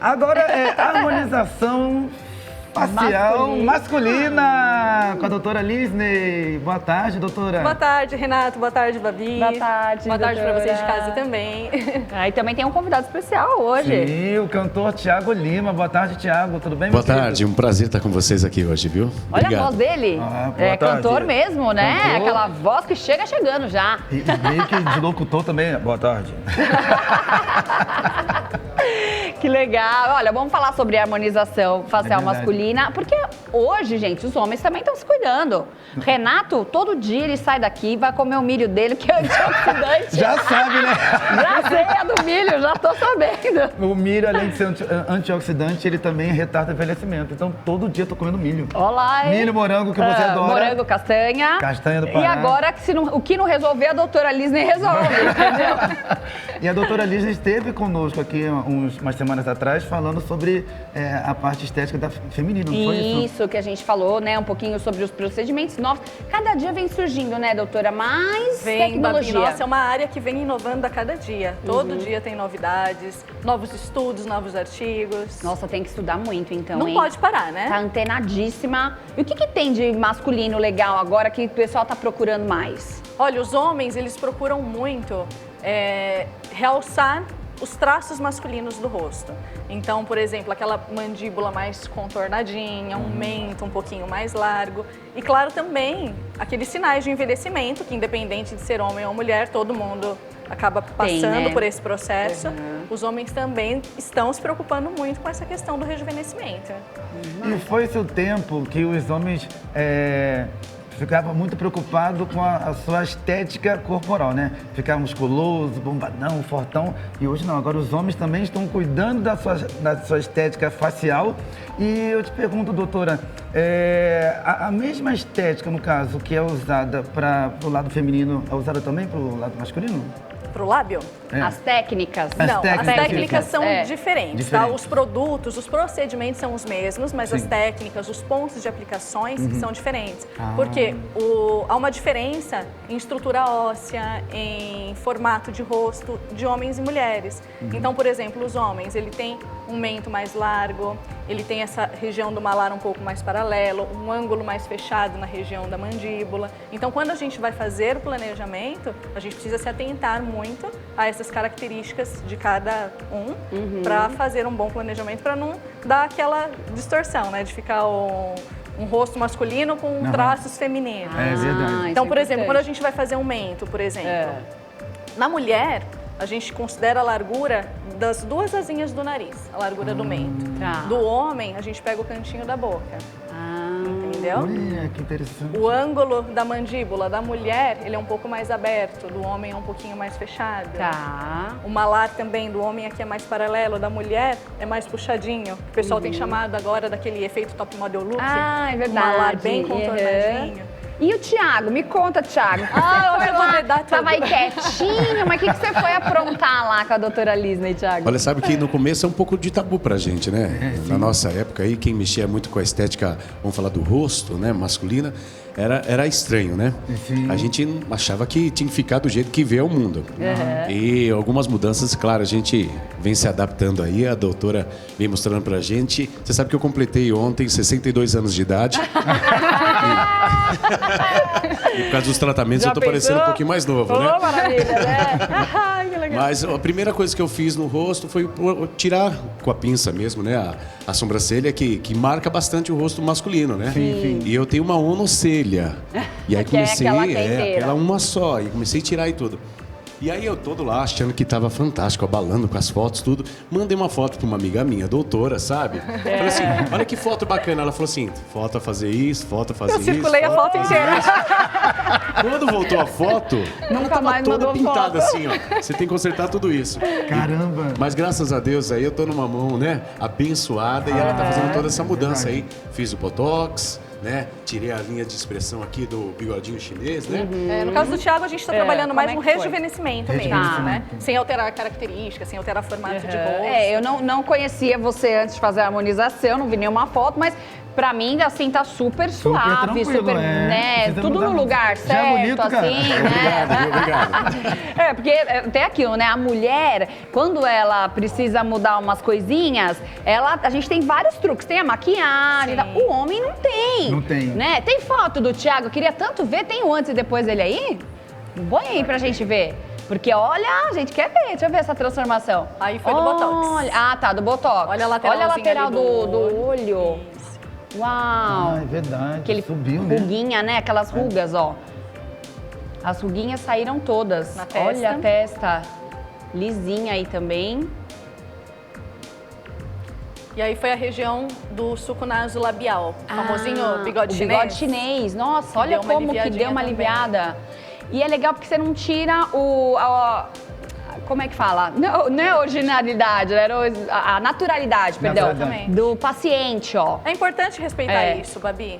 Agora é harmonização facial masculina com a doutora Lisney. Boa tarde, doutora. Boa tarde, Renato. Boa tarde, Babi. Boa tarde, Boa tarde para doutora. vocês de casa também. E também tem um convidado especial hoje. Sim, o cantor Thiago Lima. Boa tarde, Thiago. Tudo bem, Boa meu querido? tarde, um prazer estar com vocês aqui hoje, viu? Olha Obrigado. a voz dele. Ah, boa É tarde. cantor mesmo, né? Cantor. Aquela voz que chega chegando já. E meio que de locutor também. Boa tarde. Que legal. Olha, vamos falar sobre harmonização facial verdade. masculina, porque hoje, gente, os homens também estão se cuidando. Renato, todo dia ele sai daqui, vai comer o milho dele, que é antioxidante. Já sabe, né? Já sei a do milho, já tô sabendo. O milho, além de ser antioxidante, ele também retarda o envelhecimento. Então, todo dia eu tô comendo milho. Olá, hein? Milho, morango, que você adora. Morango, castanha. Castanha do E Pará. agora, o que não resolver, a doutora Lisney resolve, entendeu? E a doutora Lígia esteve conosco aqui umas semanas atrás falando sobre a parte estética da feminina, não foi isso? Isso que a gente falou, né? Um pouquinho sobre os procedimentos novos. Cada dia vem surgindo, né, doutora? Mais Vem, Babi. tecnologia. Nossa, é uma área que vem inovando a cada dia. Todo dia tem novidades, novos estudos, novos artigos. Nossa, tem que estudar muito, então, Não hein? pode parar, né? Tá antenadíssima. E o que tem de masculino legal agora que o pessoal tá procurando mais? Olha, os homens, eles procuram muito realçar os traços masculinos do rosto. Então, por exemplo, aquela mandíbula mais contornadinha, um mento um pouquinho mais largo. E, claro, também aqueles sinais de envelhecimento, que independente de ser homem ou mulher, todo mundo acaba passando né? por esse processo. Os homens também estão se preocupando muito com essa questão do rejuvenescimento. E foi esse o tempo que os homens ficavam muito preocupados com a sua estética corporal, né? Ficar musculoso, bombadão, fortão. E hoje não, agora os homens também estão cuidando da sua estética facial. E eu te pergunto, doutora, a mesma estética, no caso, que é usada para o lado feminino, é usada também para o lado masculino? Pro lábio? As técnicas. As Não, técnicas, as técnicas sim. são diferentes, tá? Diferentes. Os produtos, os procedimentos são os mesmos, mas as Sim. técnicas, os pontos de aplicações são diferentes. Ah. Porque há uma diferença em estrutura óssea, em formato de rosto de homens e mulheres. Então, por exemplo, os homens, ele tem um mento mais largo, ele tem essa região do malar um pouco mais paralelo, um ângulo mais fechado na região da mandíbula. Então, quando a gente vai fazer o planejamento, a gente precisa se atentar muito a essas características de cada um para fazer um bom planejamento, para não dar aquela distorção, né? De ficar um rosto masculino com traços femininos. É verdade. Então, por exemplo, quando a gente vai fazer um mento, por exemplo, na mulher, a gente considera a largura das duas asinhas do nariz, a largura do mento. Tá. Do homem, a gente pega o cantinho da boca, entendeu? Olha, que interessante. O ângulo da mandíbula da mulher, ele é um pouco mais aberto, do homem é um pouquinho mais fechado. Tá. O malar também do homem aqui é mais paralelo, da mulher é mais puxadinho. O pessoal tem chamado agora daquele efeito top model look. Ah, é verdade. Um malar bem contornadinho. E o Thiago? Me conta, Thiago. Hoje eu vou dedar tudo. Tava aí quietinho, mas o que você foi aprontar lá com a doutora Lisney, Thiago? Olha, sabe que no começo é um pouco de tabu pra gente, né? Na nossa época aí, quem mexia muito com a estética, vamos falar do rosto, né, masculina, era estranho, né? Sim. A gente achava que tinha que ficar do jeito que vê o mundo. E algumas mudanças, claro, a gente vem se adaptando aí, a doutora vem mostrando pra gente. Você sabe que eu completei ontem 62 anos de idade. E por causa dos tratamentos Já eu tô parecendo pensou? um pouquinho mais novo, né? Ô, maravilha, né? Ai, que legal. Mas a primeira coisa que eu fiz no rosto foi tirar com a pinça mesmo, né? A sobrancelha que marca bastante o rosto masculino, né? Sim. E eu tenho uma monocelha. E aí Que é comecei, aquela que é inteira. aquela uma só. E comecei a tirar e tudo. E aí eu todo lá achando que tava fantástico, abalando com as fotos, tudo. Mandei uma foto pra uma amiga minha, doutora, sabe? Falei assim, olha que foto bacana. Ela falou assim, foto a fazer isso, foto a fazer isso. Eu circulei a foto inteira. Quando voltou a foto, ela tava mais toda mandou pintada foto. assim, ó. Você tem que consertar tudo isso. Caramba. Mas graças a Deus aí eu tô numa mão, né, abençoada e ela tá fazendo toda essa mudança aí. Fiz o Botox, né? Tirei a linha de expressão aqui do bigodinho chinês, né? No caso do Thiago, a gente está trabalhando mais como no é que foi? rejuvenescimento mesmo, né? Sem alterar características, sem alterar formato de rosto. Eu não conhecia você antes de fazer a harmonização, não vi nenhuma foto, mas Pra mim, assim, tá super suave, tranquilo, super, né? Precisa Tudo mudar no muito. lugar Já é certo, bonito, cara. assim, né? Obrigado. Porque tem aquilo, né? A mulher, quando ela precisa mudar umas coisinhas, a gente tem vários truques. Tem a maquiagem, Sim. o homem não tem. Não tem. Né? Tem foto do Thiago, eu queria tanto ver. Tem o antes e depois dele aí? Põe aí pra gente ver. Porque olha, a gente quer ver. Deixa eu ver essa transformação. Aí foi do Botox. Ah, tá, do Botox. Olha a lateralzinha lateral ali do olho. Isso. Uau! Ah, é verdade. Aquele Subiu, né? ruguinha, né? Aquelas rugas, ó. As ruguinhas saíram todas. Na testa. Olha a testa lisinha aí também. E aí foi a região do suco nasolabial, o famosinho bigode o chinês. bigode chinês. Nossa, olha deu uma como que aliviadinha deu uma também. aliviada. E é legal porque você não tira como é que fala? Não é a originalidade, era a naturalidade, perdão, Exatamente. do paciente, ó. É importante respeitar É. isso, Babi.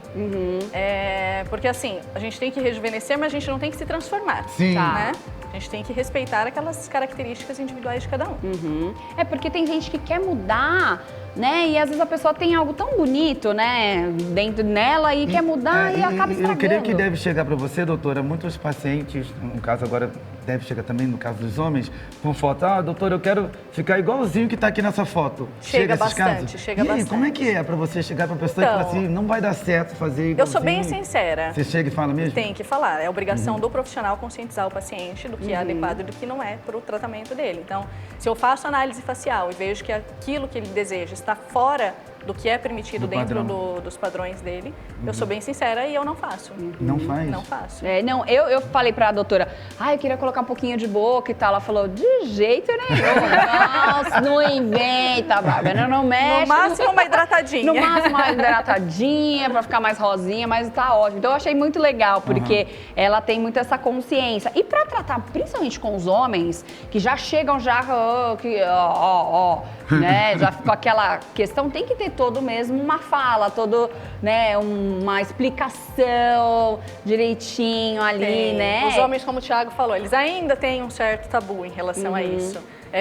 Porque assim, a gente tem que rejuvenescer, mas a gente não tem que se transformar. Sim. Tá. Né? A gente tem que respeitar aquelas características individuais de cada um. É porque tem gente que quer mudar, né? E às vezes a pessoa tem algo tão bonito, né? Dentro nela e quer mudar e acaba estragando. Eu creio que deve chegar para você, doutora, muitos pacientes, no caso agora deve chegar também no caso dos homens, com foto, doutora, eu quero ficar igualzinho que está aqui nessa foto. Chega esses bastante, casos? chega E aí, bastante. como é que é para você chegar para a pessoa e Então, falar assim, não vai dar certo fazer igualzinho? Eu sou bem sincera. Você chega e fala mesmo? Tem que falar. É obrigação do profissional conscientizar o paciente do que é adequado e do que não é para o tratamento dele. Então, se eu faço análise facial e vejo que aquilo que ele deseja está fora do que é permitido Do dentro padrão. dos padrões dele, eu sou bem sincera e eu não faço. Não faz? Não faço. Não, eu falei pra doutora, eu queria colocar um pouquinho de boca e tal. Ela falou, de jeito nenhum. Nossa, não inventa, Bárbara, não mexe. No máximo uma hidratadinha. No máximo uma hidratadinha pra ficar mais rosinha, mas tá ótimo. Então eu achei muito legal, porque ela tem muito essa consciência. E pra tratar, principalmente com os homens, que já chegam já, né, já com aquela questão, tem que ter todo mesmo uma fala, né, uma explicação direitinho ali, Tem. né? Os homens, como o Thiago falou, eles ainda têm um certo tabu em relação a isso.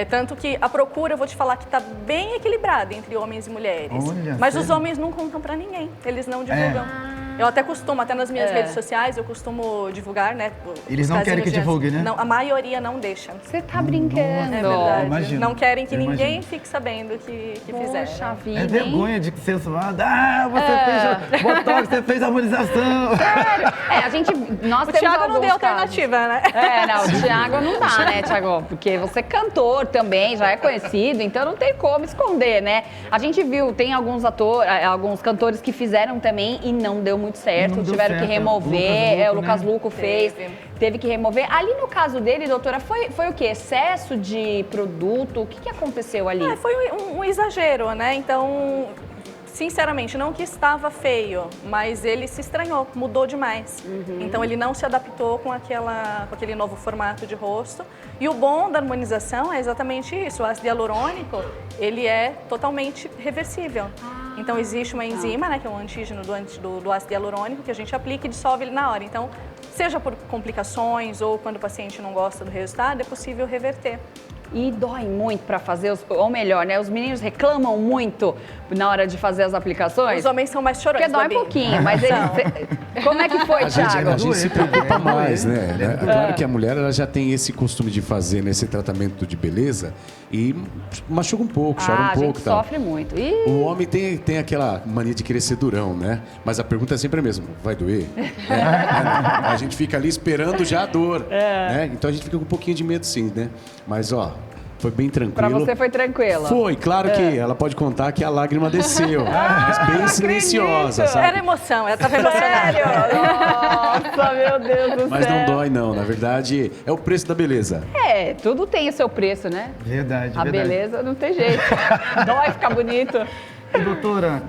Tanto que a procura, eu vou te falar que está bem equilibrada entre homens e mulheres. Olha, mas sério? os homens não contam para ninguém, eles não divulgam. Eu até costumo, até nas minhas redes sociais, eu costumo divulgar, né? Eles os não querem casinhos que de antes. divulgue, né? Não, a maioria não deixa. Você tá brincando. É verdade. imagino. Não querem que Eu ninguém imagino. fique sabendo que Poxa fizeram. vida, É hein? vergonha de ser zoada. Você fez botox, você fez harmonização. Sério? Nós O temos Thiago não alguns deu casos. alternativa, né? Não, o Thiago não dá, né, Thiago? Porque você é cantor também, já é conhecido, então não tem como esconder, né? A gente viu, tem alguns cantores que fizeram também e não deu muito certo, Não deu tiveram que certo. remover, o Lucas né? Luco fez, Teve. teve que remover. Ali no caso dele, doutora, foi o quê? Excesso de produto? O que aconteceu ali? Foi um exagero, né? Então, sinceramente, não que estava feio, mas ele se estranhou, mudou demais. Então, ele não se adaptou com aquele novo formato de rosto. E o bom da harmonização é exatamente isso. O ácido hialurônico, ele é totalmente reversível. Então, existe uma enzima, né, que é um antígeno do ácido hialurônico, que a gente aplica e dissolve ele na hora. Então, seja por complicações ou quando o paciente não gosta do resultado, é possível reverter. E dói muito pra fazer, ou melhor, né? Os meninos reclamam muito na hora de fazer as aplicações. Os homens são mais chorões, Porque dói Babi. um pouquinho, mas eles... Como é que foi, A gente Thiago? se preocupa mais, doer. né? Claro que a mulher ela já tem esse costume de fazer nesse tratamento de beleza e machuca um pouco, chora um a pouco gente e tal. sofre muito. Ih, O homem tem aquela mania de querer ser durão, né? Mas a pergunta é sempre a mesma, vai doer? Né? A gente fica ali esperando já a dor, né? Então a gente fica com um pouquinho de medo sim, né? Mas ó, foi bem tranquilo. pra você foi tranquilo. Foi, claro que ela pode contar que a lágrima desceu, mas bem silenciosa, sabe? Era emoção, ela estava emocionada. Nossa, meu Deus do Mas céu. não dói não, na verdade é o preço da beleza. Tudo tem o seu preço, né? Verdade, A verdade. beleza não tem jeito. Dói ficar bonito. E, doutora,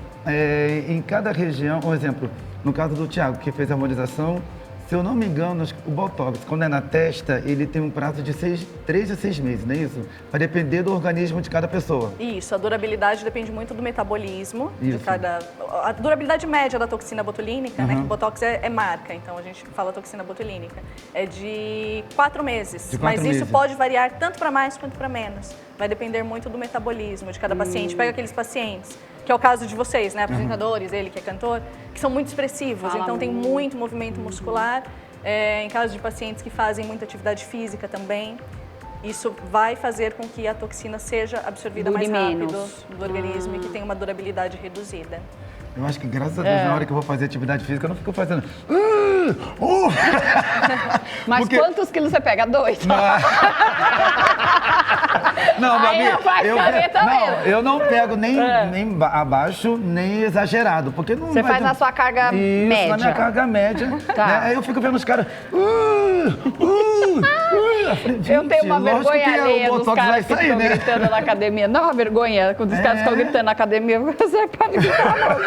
em cada região, por exemplo, no caso do Thiago, que fez a harmonização, se eu não me engano, o Botox, quando é na testa, ele tem um prazo de 3 a 6 meses, não é isso? Vai depender do organismo de cada pessoa. Isso, a durabilidade depende muito do metabolismo de Isso. cada... A durabilidade média da toxina botulínica, né, que Uhum. o Botox é marca, então a gente fala toxina botulínica, é de 4 meses. De 4 Mas isso meses. pode variar tanto para mais quanto para menos. Vai depender muito do metabolismo de cada paciente. Pega aqueles pacientes que é o caso de vocês, né, apresentadores, ele que é cantor, que são muito expressivos, Fala então tem muito. muito movimento muscular. Em caso de pacientes que fazem muita atividade física também, isso vai fazer com que a toxina seja absorvida Dure mais rápido menos. do organismo e que tenha uma durabilidade reduzida. Eu acho que, graças a Deus, na hora que eu vou fazer atividade física, eu não fico fazendo... Mas Porque- quantos quilos você pega? 2? Não, Aí Babi, não faz careta mesmo. eu não pego nem abaixo, nem exagerado, porque não Você vai faz ter- na sua carga Isso, média. na minha carga média. Tá. Né? Aí eu fico vendo os caras... Eu tenho uma vergonha alheia o dos Botox vai caras que sair, ficam né? gritando na academia. Não, uma vergonha quando os caras ficam gritando na academia. Você pode gritar, não.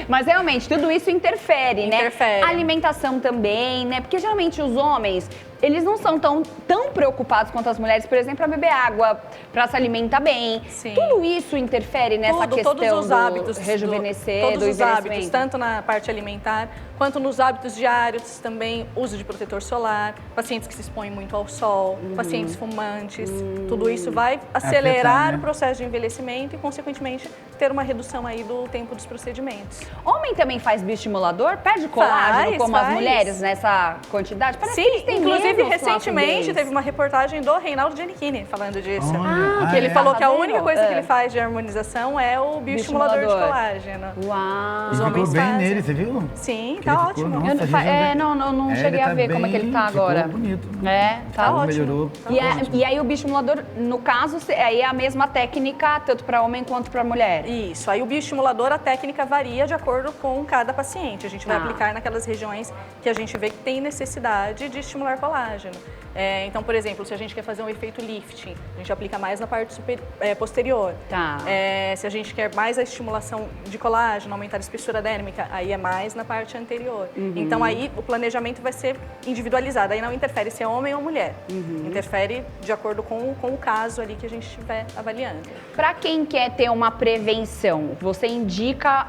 Mas realmente, tudo isso interfere, né? Interfere. A alimentação também, né? Porque geralmente os homens, eles não são tão preocupados quanto as mulheres, por exemplo, para beber água, para se alimentar bem. Sim. Tudo isso interfere nessa questão todos os hábitos do rejuvenescer, todos do os hábitos, envelhecimento. tanto na parte alimentar quanto nos hábitos diários também, uso de protetor solar, pacientes que se expõem muito ao sol, pacientes fumantes, tudo isso vai acelerar Afetar, né? o processo de envelhecimento e, consequentemente, ter uma redução aí do tempo dos procedimentos. Homem também faz bioestimulador? Perde colágeno Faz, como as faz. mulheres nessa quantidade? Parece que eles Sim, têm inclusive menos recentemente flacidez. teve uma reportagem do Reinaldo Giannichini falando disso. Olha, Que ele falou que a Tá única vendo? coisa que ele faz de harmonização é o bioestimulador de colágeno. Uau! Os Ele ficou homens bem fazem. nele, você viu? Sim, Que tá ele ficou, ótimo. nossa, Eu não, não É, cheguei ele a tá ver como é que ele tá ficou agora. bonito. É, tá ótimo. Melhorou. E aí o bioestimulador, no caso, aí é a mesma técnica tanto para homem quanto para mulher. Isso, aí o bioestimulador, a técnica varia de acordo com cada paciente. A gente vai Tá. aplicar naquelas regiões que a gente vê que tem necessidade de estimular colágeno. Então, por exemplo, se a gente quer fazer um efeito lifting, a gente aplica mais na parte posterior. Tá. Se a gente quer mais a estimulação de colágeno, aumentar a espessura dérmica, aí é mais na parte anterior. Então, aí o planejamento vai ser individualizado. Aí não interfere se é homem ou mulher. Interfere de acordo com o caso ali que a gente estiver avaliando. Para quem quer ter uma prevenção, você indica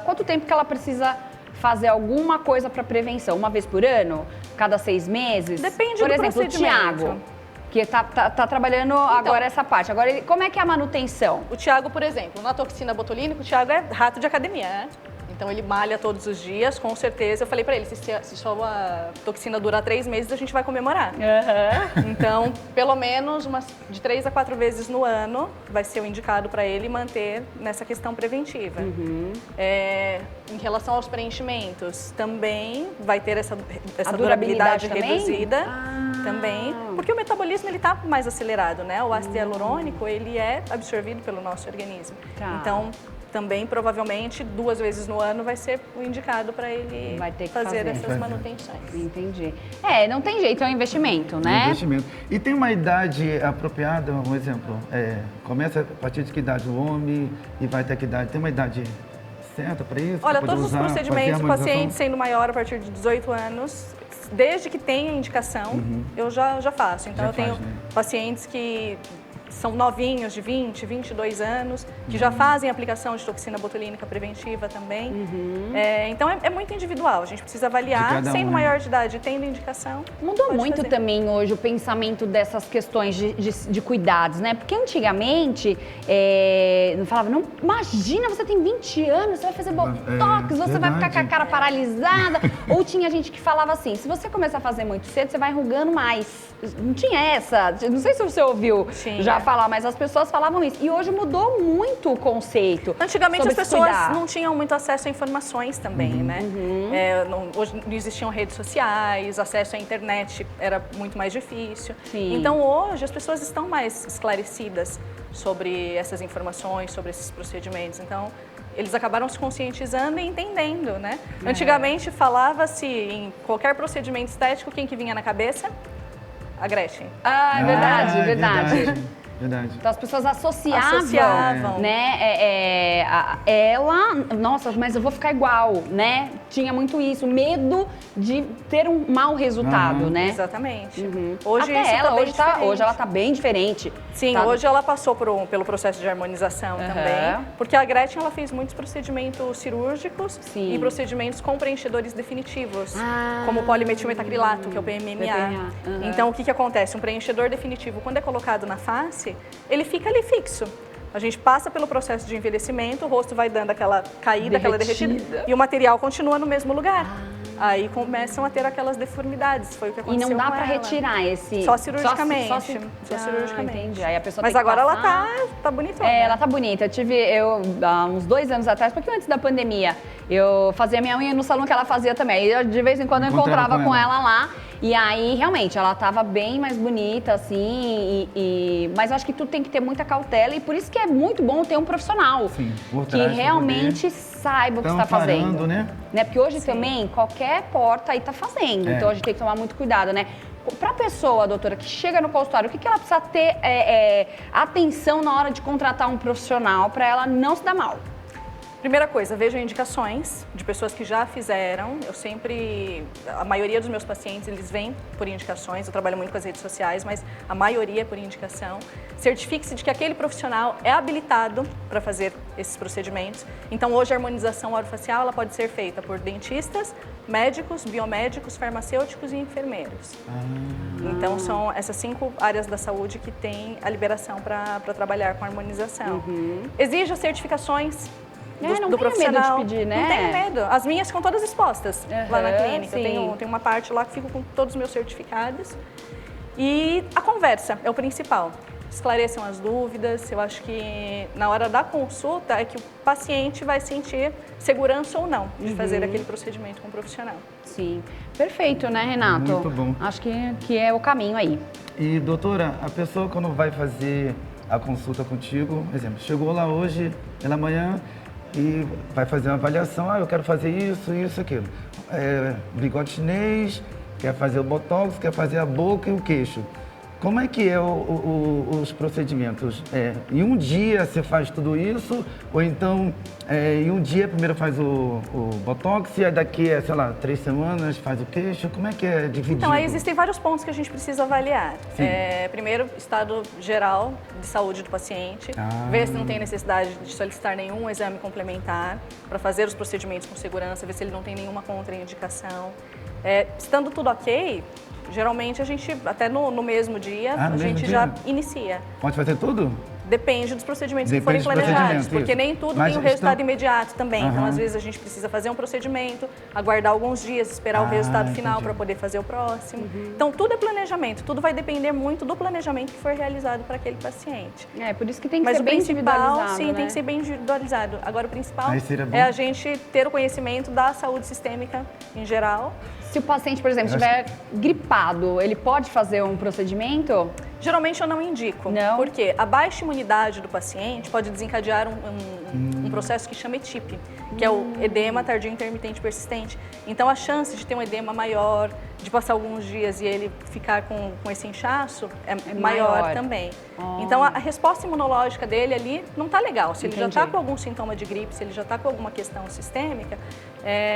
quanto tempo que ela precisa fazer alguma coisa para prevenção? Uma vez por ano? Cada 6 meses? Depende por do exemplo, procedimento. o Thiago, que tá trabalhando agora essa parte. Agora, como é que é a manutenção? O Thiago, por exemplo, na toxina botulínica, o Thiago é rato de academia, né? Então ele malha todos os dias, com certeza. Eu falei pra ele, se sua toxina durar 3 meses, a gente vai comemorar. Então, pelo menos de 3 a 4 vezes no ano vai ser o indicado para ele manter nessa questão preventiva. Em relação aos preenchimentos, também vai ter essa durabilidade também? reduzida também, porque o metabolismo ele tá mais acelerado, né? O ácido hialurônico, ele é absorvido pelo nosso organismo. Tá. Então, também, provavelmente, 2 vezes no ano vai ser o indicado para ele Vai ter que fazer fazer. essas manutenções. Entendi. Não tem jeito, é um investimento, Um né? investimento. E tem uma idade apropriada, um exemplo, começa a partir de que idade o homem e vai até que idade? Tem uma idade certa para isso? Olha, pra poder todos os usar, procedimentos, fazer o a harmonização? paciente sendo maior a partir de 18 anos, desde que tenha indicação, eu já faço. Então, Já eu tenho faz, né? pacientes que são novinhos, de 20, 22 anos, que já fazem aplicação de toxina botulínica preventiva também. Então, é muito individual. A gente precisa De avaliar, cada um, sendo né? maior de idade, tendo indicação. Mudou pode muito fazer. também hoje o pensamento dessas questões de cuidados, né? Porque antigamente não falava, não, imagina, você tem 20 anos, você vai fazer botox, você vai ficar com a cara paralisada. Ou tinha gente que falava assim, se você começar a fazer muito cedo, você vai enrugando mais. Não tinha essa, não sei se você ouviu Tinha. já falar, mas as pessoas falavam isso. E hoje mudou muito o conceito. Antigamente sobre as se pessoas cuidar. não tinham muito acesso a informações também, né? Hoje não existiam redes sociais, acesso à internet era muito mais difícil. Sim. Então hoje as pessoas estão mais esclarecidas sobre essas informações, sobre esses procedimentos. Então eles acabaram se conscientizando e entendendo, né? Antigamente falava-se em qualquer procedimento estético, quem que vinha na cabeça? A Gretchen. Ah, é verdade, Ah, verdade. Verdade. Então as pessoas associavam, Associavam. né? Ela, nossa, mas eu vou ficar igual, né? Tinha muito isso, medo de ter um mau resultado, né? Exatamente. Hoje Até isso ela, tá bem hoje diferente. ela tá bem diferente. Sim, Tá- hoje ela passou pelo processo de harmonização também, porque a Gretchen ela fez muitos procedimentos cirúrgicos Sim. e procedimentos com preenchedores definitivos, Ah. como o polimetilmetacrilato, que é o PMMA. PMMA, aham. Então, o que acontece? Um preenchedor definitivo, quando é colocado na face, ele fica ali fixo. A gente passa pelo processo de envelhecimento, o rosto vai dando aquela caída, aquela derretida, e o material continua no mesmo lugar. Aí começam a ter aquelas deformidades, foi o que E aconteceu não dá com pra ela. retirar esse... Só cirurgicamente. Só cirurgicamente. Entendi. Aí a pessoa Mas tem que agora passar... ela tá bonitona. Ela tá bonita. Há uns 2 anos atrás, um pouquinho antes da pandemia, eu fazia minha unha no salão que ela fazia também. E de vez em quando eu encontrava com ela lá. E aí, realmente, ela tava bem mais bonita, assim, mas eu acho que tudo tem que ter muita cautela e por isso que é muito bom ter um profissional que realmente saiba o que está fazendo. Né? Porque hoje também, qualquer porta aí tá fazendo, então a gente tem que tomar muito cuidado, né? Para a pessoa, doutora, que chega no consultório, o que ela precisa ter atenção na hora de contratar um profissional para ela não se dar mal? Primeira coisa, veja indicações de pessoas que já fizeram. A maioria dos meus pacientes, eles vêm por indicações. Eu trabalho muito com as redes sociais, mas a maioria é por indicação. Certifique-se de que aquele profissional é habilitado para fazer esses procedimentos. Então, hoje, a harmonização orofacial ela pode ser feita por dentistas, médicos, biomédicos, farmacêuticos e enfermeiros. Então, são essas 5 áreas da saúde que têm a liberação para trabalhar com harmonização. Exija certificações do profissional. Medo de pedir, né? Não tenho medo. As minhas ficam todas expostas lá na clínica. Eu tenho uma parte lá que fico com todos os meus certificados. E a conversa é o principal. Esclareçam as dúvidas. Eu acho que na hora da consulta é que o paciente vai sentir segurança ou não de fazer aquele procedimento com o profissional. Sim. Perfeito, né, Renato? Muito bom. Acho que é o caminho aí. E, doutora, a pessoa quando vai fazer a consulta contigo, por exemplo, chegou lá hoje, pela manhã, e vai fazer uma avaliação, eu quero fazer isso, aquilo. Bigode chinês, quer fazer o botox, quer fazer a boca e o queixo. Como é que é os procedimentos? Em um dia você faz tudo isso? Ou então, em um dia primeiro faz o botox e aí daqui, sei lá, 3 semanas faz o queixo? Como é que é dividido? Então, aí existem vários pontos que a gente precisa avaliar. Primeiro, estado geral de saúde do paciente. Ver se não tem necessidade de solicitar nenhum exame complementar para fazer os procedimentos com segurança, ver se ele não tem nenhuma contraindicação. Estando tudo ok, geralmente a gente, até no mesmo dia, a gente já inicia. Pode fazer tudo? Depende dos procedimentos que forem planejados, porque nem tudo tem o resultado imediato também. Então, às vezes, a gente precisa fazer um procedimento, aguardar alguns dias, esperar o resultado final para poder fazer o próximo. Então, tudo é planejamento, tudo vai depender muito do planejamento que for realizado para aquele paciente. Por isso que tem que ser bem individualizado, sim, né? tem que ser bem individualizado. Agora, o principal é a gente ter o conhecimento da saúde sistêmica em geral. Se o paciente, por exemplo, estiver gripado, ele pode fazer um procedimento? Geralmente eu não indico, porque a baixa imunidade do paciente pode desencadear um processo que chama ETIP, que é o edema tardio intermitente persistente. Então a chance de ter um edema maior, de passar alguns dias e ele ficar com esse inchaço é maior também. Então a resposta imunológica dele ali não está legal. Se ele já está com algum sintoma de gripe, se ele já está com alguma questão sistêmica,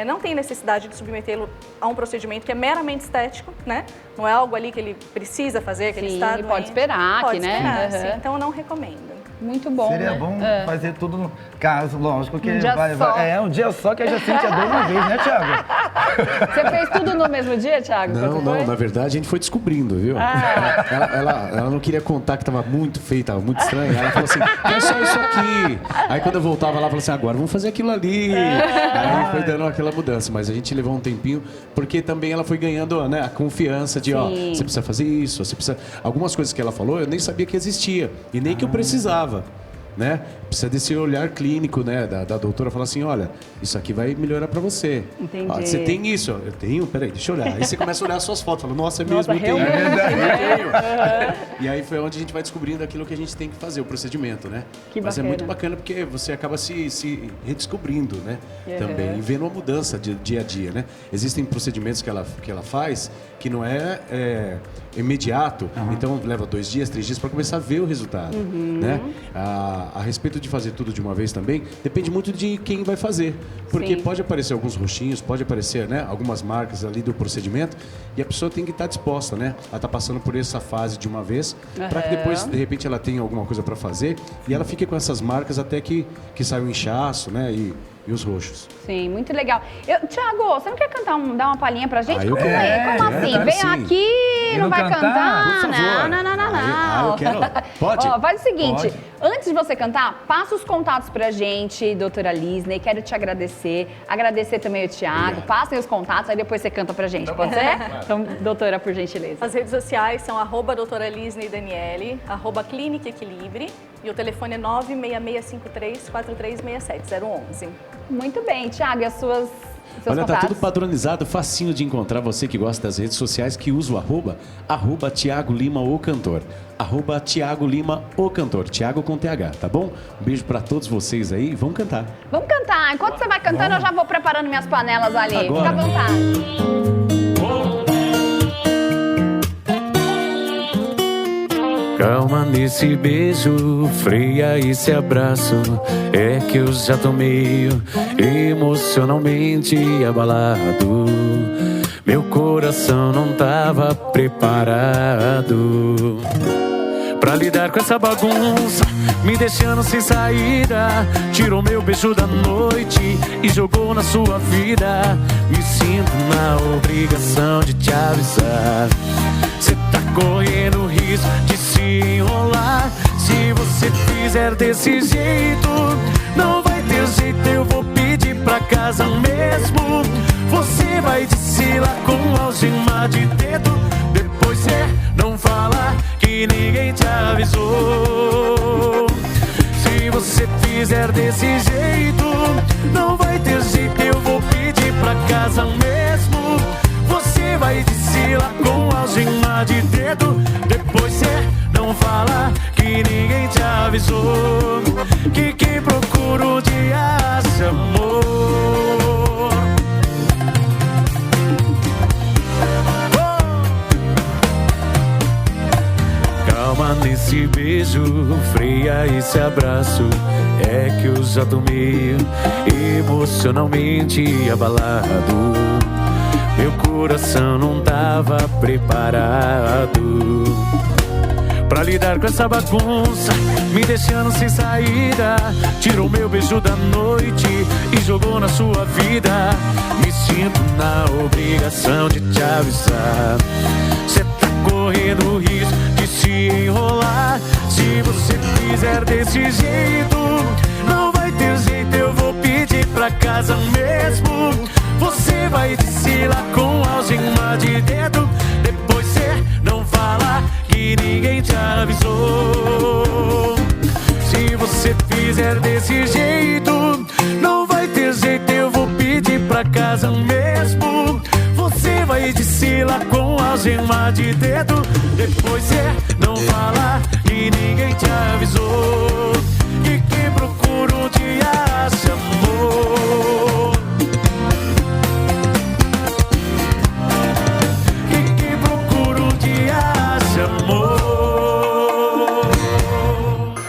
não tem necessidade de submetê-lo a um procedimento que é meramente estético, né? Não é algo ali que ele precisa fazer, que ele está doente. Pode esperar, pode esperar, sim. Então eu não recomendo. Muito bom, Seria bom fazer tudo no caso, lógico, que um dia só. Um dia só que a gente sente a dor uma vez, né, Thiago? Você fez tudo no mesmo dia, Thiago? Não, na verdade a gente foi descobrindo, viu? Ela não queria contar que tava muito feio, tava muito estranho. Ela falou assim, é só isso aqui. Aí quando eu voltava lá, ela falou assim, agora vamos fazer aquilo ali. Aí foi dando aquela mudança, mas a gente levou um tempinho, porque também ela foi ganhando, né, a confiança de, você precisa fazer isso, você precisa... Algumas coisas que ela falou, eu nem sabia que existia, e nem que eu precisava. Né? Precisa desse olhar clínico, né, da doutora falar assim, olha, isso aqui vai melhorar pra você. Entendi. Você tem isso? Eu tenho? Peraí, deixa eu olhar. Aí você começa a olhar as suas fotos, fala, nossa, é mesmo, Nossa, eu tenho. realmente. Eu tenho. E aí foi onde a gente vai descobrindo aquilo que a gente tem que fazer, o procedimento, né? Mas é muito bacana porque você acaba se redescobrindo, né? Também, e vendo uma mudança de dia a dia, né? Existem procedimentos que ela faz que não é imediato, então leva 2 dias, 3 dias para começar a ver o resultado, né? A respeito de fazer tudo de uma vez também, depende muito de quem vai fazer, porque pode aparecer alguns roxinhos, pode aparecer, né, algumas marcas ali do procedimento e a pessoa tem que estar disposta, né, a estar passando por essa fase de uma vez, para que depois, de repente, ela tenha alguma coisa para fazer e ela fique com essas marcas até que saia o inchaço, né, e os roxos. Sim, muito legal. Thiago, você não quer dar uma palhinha pra gente? Eu Como quero. assim? Vem aqui Ih, não vai cantar? Por favor. Não. Eu quero. Pode? Ó, faz o seguinte, Pode. antes de você cantar, passa os contatos pra gente, doutora Lisney. Quero te agradecer. Agradecer também o Thiago. Obrigado. Passem os contatos, aí depois você canta pra gente, pode ser? Então, doutora, por gentileza. As redes sociais são @doutora Lisney Daniele, @Clínica Equilibre e o telefone é 96653-4367-011. Muito bem, Thiago, e as suas... Seus Olha, tá contatos? tudo padronizado, facinho de encontrar. Você que gosta das redes sociais, que usa o arroba Thiago Lima, o cantor. Thiago Lima, o cantor. Thiago com TH, tá bom? Um beijo pra todos vocês aí. Vamos cantar. Vamos cantar. Enquanto você vai cantando, eu já vou preparando minhas panelas ali. Agora. Fica à vontade. Calma nesse beijo, freia esse abraço. É que eu já tô meio emocionalmente abalado. Meu coração não tava preparado pra lidar com essa bagunça, me deixando sem saída. Tirou meu beijo da noite e jogou na sua vida. Me sinto na obrigação de te avisar. Cê tá correndo risco de se enrolar. Se você fizer desse jeito, não vai ter jeito, eu vou pedir pra casa mesmo. Você vai desfilar com algema de dedo. Depois cê não fala que ninguém te avisou. Se você fizer desse jeito, não vai ter jeito, eu vou pedir pra casa mesmo. Você vai desfilar com algema de dedo. Depois cê não fala que ninguém te avisou. Que quem procura um dia acha amor. Calma nesse beijo, freia esse abraço. É que eu já tô meio emocionalmente abalado. Meu coração não tava preparado pra lidar com essa bagunça, me deixando sem saída. Tirou meu beijo da noite e jogou na sua vida. Me sinto na obrigação de te avisar. Cê tá correndo risco de se enrolar. Se você fizer desse jeito, não vai ter jeito, eu vou pedir pra casa mesmo. Você vai desfilar com algema de dedo. Depois cê não fala que ninguém te avisou. Se você fizer desse jeito, não vai ter jeito, eu vou pedir pra casa mesmo. Você vai desfilar com algema de dedo. Depois cê não fala que ninguém te avisou.